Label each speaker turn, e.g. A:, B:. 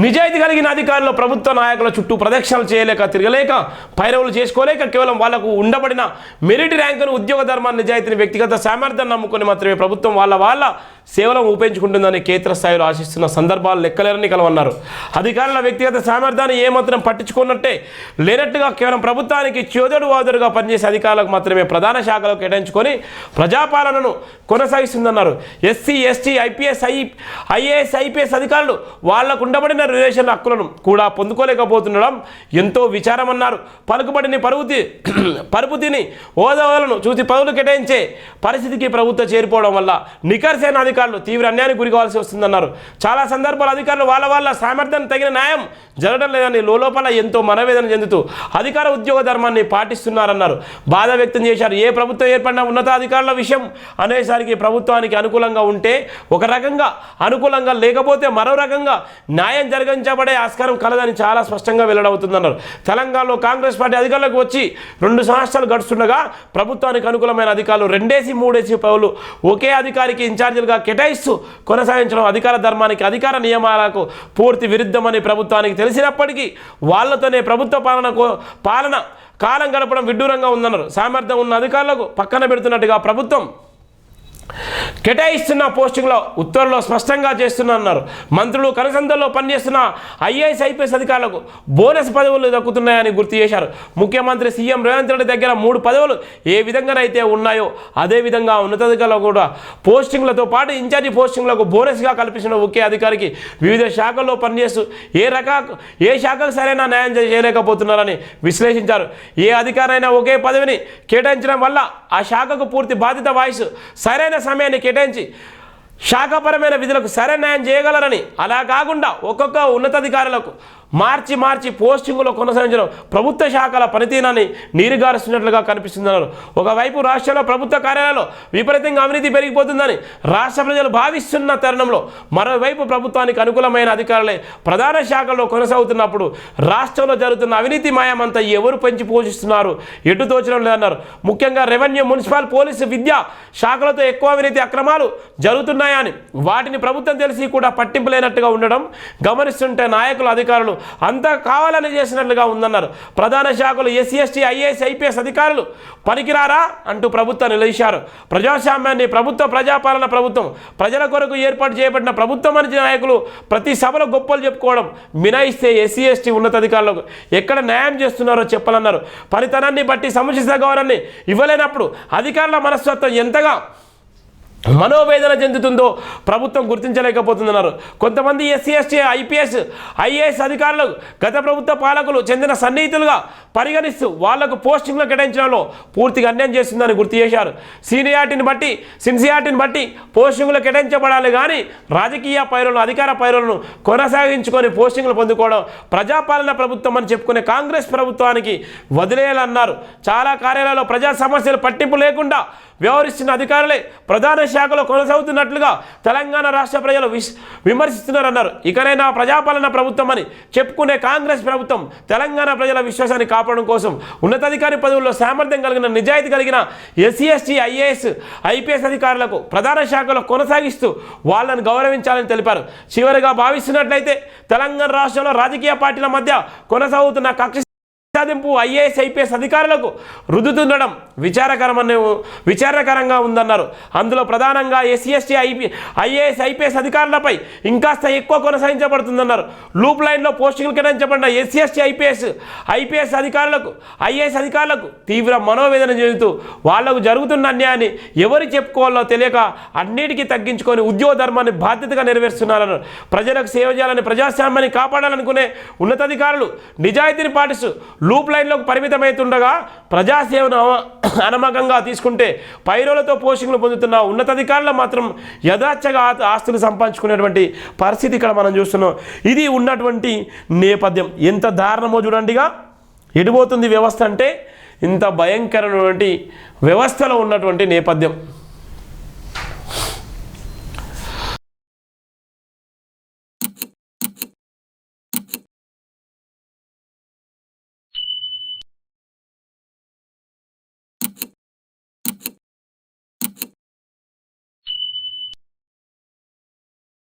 A: నిజాయితీ కలిగిన అధికారులు ప్రభుత్వ నాయకుల చుట్టూ ప్రదక్షిణలు చేయలేక తిరగలేక పైరవులు చేసుకోలేక కేవలం వాళ్లకు ఉండబడిన మెరిట్ ర్యాంకును ఉద్యోగ ధర్మాన్ని నిజాయితీని వ్యక్తిగత సామర్థ్యాన్ని నమ్ముకొని మాత్రమే ప్రభుత్వం వాళ్ళ సేవలను ఉపయోగించుకుంటుందని క్షేత్రస్థాయిలో ఆశిస్తున్న సందర్భాలు లెక్కలేరని కలవన్నారు. అధికారుల వ్యక్తిగత సామర్థ్యాన్ని ఏమాత్రం పట్టించుకున్నట్టే లేనట్టుగా కేవలం ప్రభుత్వానికి చేదోడు వాదోడుగా పనిచేసే అధికారులకు మాత్రమే ప్రధాన శాఖలో కేటాయించుకొని ప్రజాపాలనను కొనసాగిస్తుందన్నారు. ఎస్సీ ఎస్టీ ఐఏఎస్ ఐపీఎస్ అధికారులు వాళ్లకు ఉండబడిన రిలేషన్ హక్కులను కూడా పొందుకోలేకపోతుండడం ఎంతో విచారమన్నారు. పలుకుబడిని పరుపుతిని హోదాలను చూసి పదవులు కేటాయించే పరిస్థితికి ప్రభుత్వం చేరిపోవడం వల్ల నికర్సైన అధికారులు తీవ్ర అన్యాయానికి గురికావాల్సి వస్తుందన్నారు. చాలా సందర్భాలు అధికారులు వాళ్ళ సామర్థ్యానికి తగిన న్యాయం జరగడం లేదని లోపల ఎంతో మనవేదన చెందుతూ అధికార ఉద్యోగ ధర్మాన్ని పాటిస్తున్నారన్నారు. బాధ వ్యక్తం చేశారు. ఏ ప్రభుత్వం ఏర్పడిన ఉన్నతాధికారుల విషయం అనేసరికి ప్రభుత్వానికి అనుకూలంగా ఉంటే ఒక రకంగా, అనుకూలంగా లేకపోతే మరో రకంగా న్యాయం జరిగించబడే ఆస్కారం కలదని చాలా స్పష్టంగా వెల్లడవుతుందన్నారు. తెలంగాణలో కాంగ్రెస్ పార్టీ అధికారులకు వచ్చి 2 సంవత్సరాలు గడుస్తుండగా ప్రభుత్వానికి అనుకూలమైన అధికారులు 2-3 పౌలు ఒకే అధికారికి ఇన్ఛార్జీలుగా కేటాయిస్తూ కొనసాగించడం అధికార ధర్మానికి, అధికార నియమాలకు పూర్తి విరుద్ధమని ప్రభుత్వానికి తెలిసినప్పటికీ వాళ్లతోనే ప్రభుత్వ పాలన కాలం గడపడం విడ్డూరంగా ఉందన్నారు. సామర్థ్యం ఉన్న అధికారులకు పక్కన పెడుతున్నట్టుగా ప్రభుత్వం కేటాయిస్తున్న పోస్టింగ్లో ఉత్తర్వుల్లో స్పష్టంగా చేస్తున్నారు. మంత్రులు కనసందల్లో పనిచేస్తున్న ఐఏఎస్ ఐపీఎస్ అధికారులకు బోనస్ పదవులు దక్కుతున్నాయని గుర్తు చేశారు. ముఖ్యమంత్రి సీఎం రేవంత్ రెడ్డి దగ్గర 3 పదవులు ఏ విధంగానైతే ఉన్నాయో అదేవిధంగా ఉన్నతాధికారులు కూడా పోస్టింగ్లతో పాటు ఇన్ఛార్జి పోస్టింగ్లకు బోనస్గా కల్పించిన ఒకే అధికారికి వివిధ శాఖల్లో పనిచేస్తూ ఏ శాఖకు సరైన న్యాయం చేయలేకపోతున్నారని విశ్లేషించారు. ఏ అధికారైనా ఒకే పదవిని కేటాయించడం వల్ల ఆ శాఖకు పూర్తి బాధ్యత వహిస్తూ సరైన సమయాన్ని కేటాయించి శాఖపరమైన విధులకు సరైన న్యాయం చేయగలరని, అలా కాకుండా ఒక్కొక్క ఉన్నతాధికారులకు మార్చి పోస్టింగులో కొనసాగించడం ప్రభుత్వ శాఖల పనితీరాన్ని నీరుగారుస్తున్నట్లుగా కనిపిస్తుందన్నారు. ఒకవైపు రాష్ట్రంలో ప్రభుత్వ కార్యాలయాల్లో విపరీతంగా అవినీతి పెరిగిపోతుందని రాష్ట్ర ప్రజలు భావిస్తున్న తరుణంలో మరోవైపు ప్రభుత్వానికి అనుకూలమైన అధికారులే ప్రధాన శాఖల్లో కొనసాగుతున్నప్పుడు రాష్ట్రంలో జరుగుతున్న అవినీతి మాయమంతా ఎవరు పెంచి పోషిస్తున్నారు, ఎటు తోచడం లేదన్నారు. ముఖ్యంగా రెవెన్యూ, మున్సిపల్, పోలీసు, విద్యా శాఖలతో ఎక్కువ అవినీతి అక్రమాలు జరుగుతున్నాయని వాటిని ప్రభుత్వం తెలిసి కూడా పట్టింపు లేనట్టుగా ఉండడం గమనిస్తుంటే నాయకులు, అధికారులు అంతా కావాలని చేసినట్లుగా ఉందన్నారు. ప్రధాన శాఖలు ఎస్సీ ఎస్టీ ఐఏఎస్ ఐపీఎస్ అధికారులు పనికిరారా అంటూ ప్రభుత్వం నిలదీశారు. ప్రజాస్వామ్యాన్ని, ప్రజాపాలన ప్రభుత్వం, ప్రజల కొరకు ఏర్పాటు చేయబడిన ప్రభుత్వం మంచి నాయకులు ప్రతి సభలో గొప్పలు చెప్పుకోవడం మినహాయిస్తే ఎస్సీ ఎస్టీ ఉన్నతాధికారులకు ఎక్కడ న్యాయం చేస్తున్నారో చెప్పాలన్నారు. పనితనాన్ని బట్టి సముచిత గౌరవాన్ని ఇవ్వలేనప్పుడు అధికారుల మనస్తత్వం ఎంతగా మనోవేదన చెందుతుందో ప్రభుత్వం గుర్తించలేకపోతుందన్నారు. కొంతమంది ఎస్సీ ఎస్టీ ఐఏఎస్ అధికారులు గత ప్రభుత్వ పాలకులు చెందిన సన్నిహితులుగా పరిగణిస్తూ వాళ్లకు పోస్టింగ్లు కేటాయించడంలో పూర్తిగా అన్యాయం చేస్తుందని గుర్తు చేశారు. సిన్సియారిటీని బట్టి పోస్టింగ్లు కేటాయించబడాలి కానీ రాజకీయ పైరులను, అధికార పైరులను కొనసాగించుకొని పోస్టింగ్లు పొందుకోవడం ప్రజాపాలన ప్రభుత్వం అని చెప్పుకునే కాంగ్రెస్ ప్రభుత్వానికి వదిలేయాలన్నారు. చాలా కార్యాలయాల్లో ప్రజా సమస్యలు పట్టింపు లేకుండా వ్యవహరిస్తున్న అధికారులే ప్రధాన శాఖలో కొనసాగుతున్నట్లుగా తెలంగాణ రాష్ట్ర ప్రజలు విమర్శిస్తున్నారన్నారు. ఇకనైనా ప్రజాపాలన ప్రభుత్వం అని చెప్పుకునే కాంగ్రెస్ ప్రభుత్వం తెలంగాణ ప్రజల విశ్వాసాన్ని కాపాడడం కోసం ఉన్నతాధికారి పదవుల్లో సామర్థ్యం కలిగిన, నిజాయితీ కలిగిన ఎస్సీ ఎస్టీ ఐఏఎస్ ఐపీఎస్ అధికారులకు ప్రధాన శాఖలో కొనసాగిస్తూ వాళ్ళని గౌరవించాలని తెలిపారు. చివరిగా భావిస్తున్నట్లయితే తెలంగాణ రాష్ట్రంలో రాజకీయ పార్టీల మధ్య కొనసాగుతున్న కక్ష సాధింపు ఐఏఎస్ ఐపీఎస్ అధికారులకు రుద్దుతుండడం విచారకరంగా ఉందన్నారు. అందులో ప్రధానంగా ఎస్సీ ఎస్టీ ఐఏఎస్ ఐపీఎస్ అధికారులపై ఇంకాస్త ఎక్కువ కొనసాగించబడుతుందన్నారు. లూప్ లైన్లో పోస్టింగ్లు కేటాయించబడిన ఎస్సీ ఎస్టీ ఐపీఎస్ అధికారులకు, ఐఏఎస్ అధికారులకు తీవ్ర మనోవేదన చెందుతూ వాళ్లకు జరుగుతున్న అన్యాయాన్ని ఎవరు చెప్పుకోవాలో తెలియక అన్నిటికీ తగ్గించుకొని ఉద్యోగ ధర్మాన్ని బాధ్యతగా నెరవేరుస్తున్నారన్నారు. ప్రజలకు సేవ చేయాలని, ప్రజాస్వామ్యాన్ని కాపాడాలనుకునే ఉన్నతాధికారులు నిజాయితీని పాటిస్తూ లూప్ లైన్లోకి పరిమితమవుతుండగా ప్రజాసేవను అనమకంగా తీసుకుంటే పైరోలతో పోస్టింగ్లు పొందుతున్న ఉన్నతాధికారులు మాత్రం యథాచ్ఛగా ఆస్తులు సంపాదించుకునేటువంటి పరిస్థితి ఇక్కడ మనం చూస్తున్నాం. ఇది ఉన్నటువంటి నేపథ్యం. ఎంత దారుణమో చూడండిగా. ఎడిపోతుంది వ్యవస్థ అంటే ఇంత భయంకరమైనటువంటి వ్యవస్థలో ఉన్నటువంటి నేపథ్యం.